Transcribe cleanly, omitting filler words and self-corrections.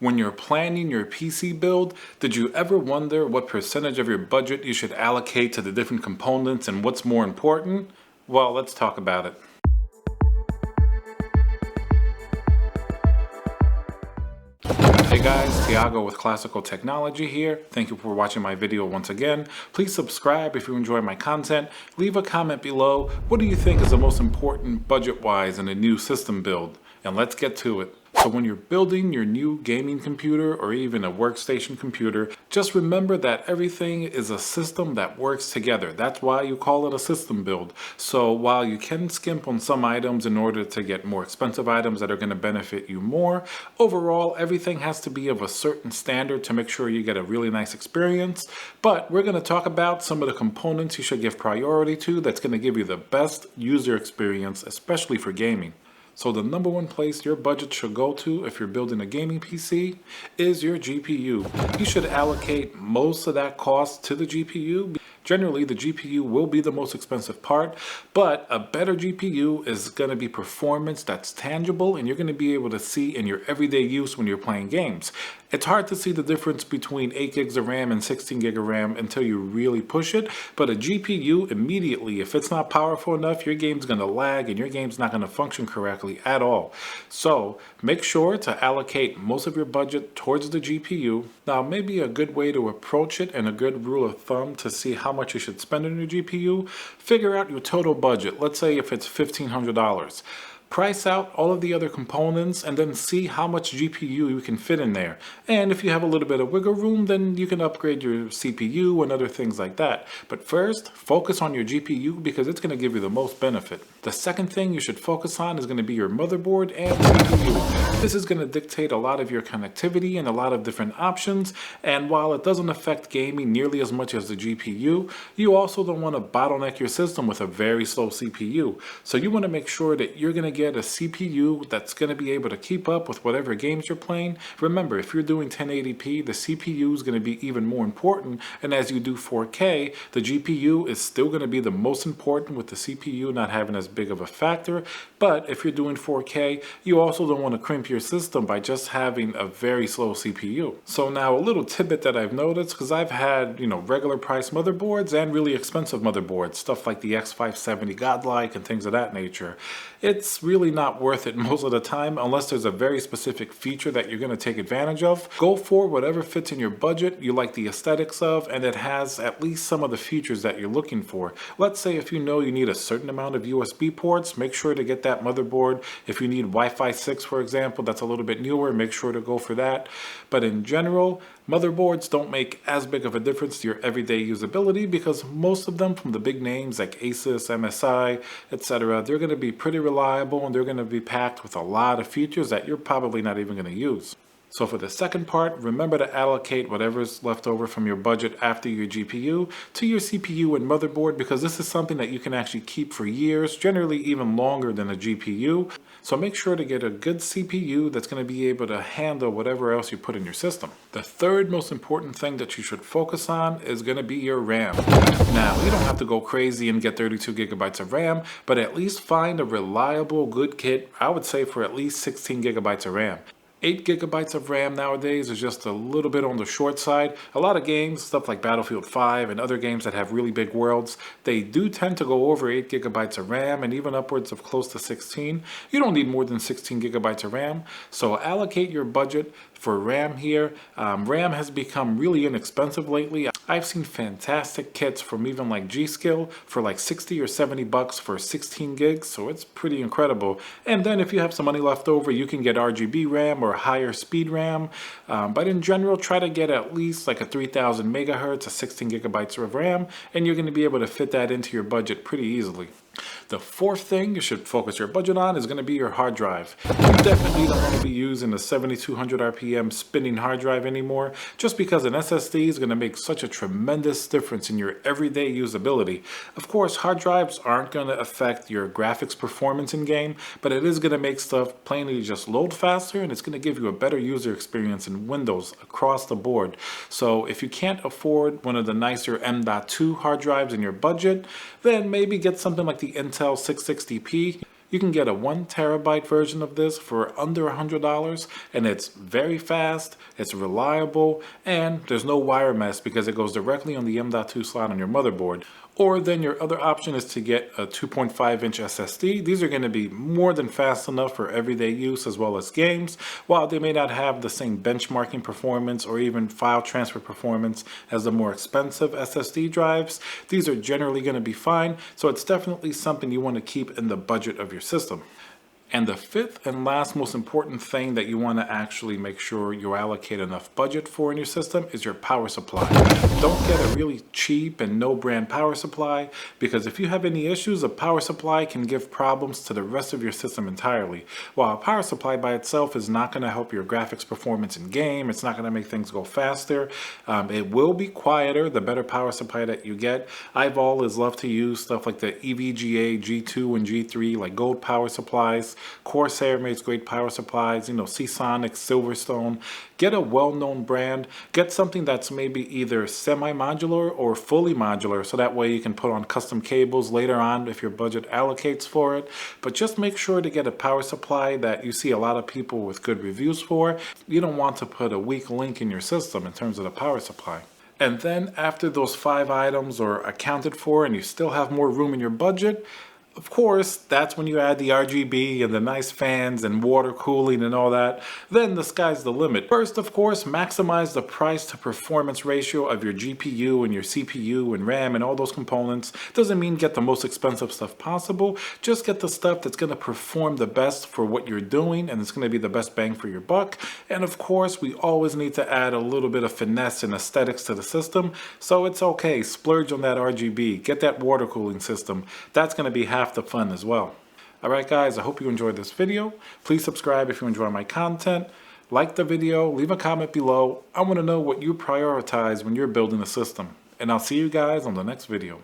When you're planning your PC build, did you ever wonder what percentage of your budget you should allocate to the different components and what's more important? Well, let's talk about it. Hey guys, Tiago with Classical Technology here. Thank you for watching my video once again. Please subscribe if you enjoy my content. Leave a comment below. What do you think is the most important budget-wise in a new system build? And let's get to it. So when you're building your new gaming computer or even a workstation computer, just remember that everything is a system that works together. That's why you call it a system build. So while you can skimp on some items in order to get more expensive items that are going to benefit you more, overall everything has to be of a certain standard to make sure you get a really nice experience. But we're going to talk about some of the components you should give priority to that's going to give you the best user experience, especially for gaming. So the number one place your budget should go to if you're building a gaming PC is your GPU. You should allocate most of that cost to the GPU. Generally, the GPU will be the most expensive part, but a better GPU is going to be performance that's tangible and you're going to be able to see in your everyday use when you're playing games. It's hard to see the difference between 8 gigs of RAM and 16 gig of RAM until you really push it, but a GPU immediately, if it's not powerful enough, your game's going to lag and your game's not going to function correctly at all. So make sure to allocate most of your budget towards the GPU. Now, maybe a good way to approach it and a good rule of thumb to see how much you should spend on your GPU, figure out your total budget. Let's say if it's $1,500. Price out all of the other components and then see how much GPU you can fit in there. And if you have a little bit of wiggle room, then you can upgrade your CPU and other things like that. But first, focus on your GPU because it's going to give you the most benefit. The second thing you should focus on is going to be your motherboard and CPU. This is going to dictate a lot of your connectivity and a lot of different options. And while it doesn't affect gaming nearly as much as the GPU, you also don't want to bottleneck your system with a very slow CPU. So you want to make sure that you're going to get a CPU that's going to be able to keep up with whatever games you're playing. Remember, if you're doing 1080p, the CPU is going to be even more important, and as you do 4K, the GPU is still going to be the most important with the CPU not having as big of a factor. But if you're doing 4K, you also don't want to crimp your system by just having a very slow CPU. So now a little tidbit that I've noticed, because I've had, regular price motherboards and really expensive motherboards, stuff like the X570 Godlike and things of that nature. It's really not worth it most of the time unless there's a very specific feature that you're going to take advantage of. Go for whatever fits in your budget, you like the aesthetics of, and it has at least some of the features that you're looking for. Let's say if you know you need a certain amount of USB ports, make sure to get that motherboard. If you need Wi-Fi 6, for example, that's a little bit newer, make sure to go for that. But in general, motherboards don't make as big of a difference to your everyday usability because most of them from the big names like Asus, MSI, etc., they're going to be pretty reliable and they're going to be packed with a lot of features that you're probably not even going to use. So for the second part, remember to allocate whatever's left over from your budget after your GPU to your CPU and motherboard because this is something that you can actually keep for years, generally even longer than a GPU. So make sure to get a good CPU that's going to be able to handle whatever else you put in your system. The third most important thing that you should focus on is going to be your RAM. Now, you don't have to go crazy and get 32 gigabytes of RAM, but at least find a reliable, good kit, I would say for at least 16 gigabytes of RAM. 8 gigabytes of RAM nowadays is just a little bit on the short side. A lot of games, stuff like Battlefield 5 and other games that have really big worlds, they do tend to go over 8 gigabytes of RAM and even upwards of close to 16. You don't need more than 16 gigabytes of RAM, so allocate your budget for RAM here. RAM has become really inexpensive lately. I've seen fantastic kits from even like G-Skill for like 60 or 70 bucks for 16 gigs, so it's pretty incredible. And then if you have some money left over, you can get RGB RAM or higher speed RAM. But in general, try to get at least like a 3000 megahertz, a 16 gigabytes of RAM, and you're going to be able to fit that into your budget pretty easily. The fourth thing you should focus your budget on is going to be your hard drive. You definitely don't want to be using a 7200 RPM spinning hard drive anymore, just because an SSD is going to make such a tremendous difference in your everyday usability. Of course, hard drives aren't going to affect your graphics performance in game, but it is going to make stuff plainly just load faster, and it's going to give you a better user experience in Windows across the board. So if you can't afford one of the nicer M.2 hard drives in your budget, then maybe get something like the Intel 660p. You can get a 1 terabyte version of this for under $100, and it's very fast, it's reliable, and there's no wire mess because it goes directly on the M.2 slot on your motherboard. Or then your other option is to get a 2.5-inch SSD. These are going to be more than fast enough for everyday use as well as games. While they may not have the same benchmarking performance or even file transfer performance as the more expensive SSD drives, these are generally going to be fine. So it's definitely something you want to keep in the budget of your system. And the fifth and last most important thing that you want to actually make sure you allocate enough budget for in your system is your power supply. Don't get a really cheap and no brand power supply, because if you have any issues, a power supply can give problems to the rest of your system entirely. While a power supply by itself is not going to help your graphics performance in game, it's not going to make things go faster. It will be quieter the better power supply that you get. I've always loved to use stuff like the EVGA G2 and G3, like gold power supplies. Corsair makes great power supplies, Seasonic, Silverstone. Get a well-known brand. Get something that's maybe either semi-modular or fully modular, so that way you can put on custom cables later on if your budget allocates for it. But just make sure to get a power supply that you see a lot of people with good reviews for. You don't want to put a weak link in your system in terms of the power supply. And then after those 5 items are accounted for and you still have more room in your budget, of course, that's when you add the RGB and the nice fans and water cooling and all that. Then the sky's the limit. First, of course, maximize the price to performance ratio of your GPU and your CPU and RAM and all those components. Doesn't mean get the most expensive stuff possible. Just get the stuff that's going to perform the best for what you're doing, and it's going to be the best bang for your buck. And of course, we always need to add a little bit of finesse and aesthetics to the system. So it's okay, splurge on that RGB. Get that water cooling system. That's going to be half the fun as well. Alright guys, I hope you enjoyed this video. Please subscribe if you enjoy my content. Like the video, leave a comment below. I want to know what you prioritize when you're building a system. And I'll see you guys on the next video.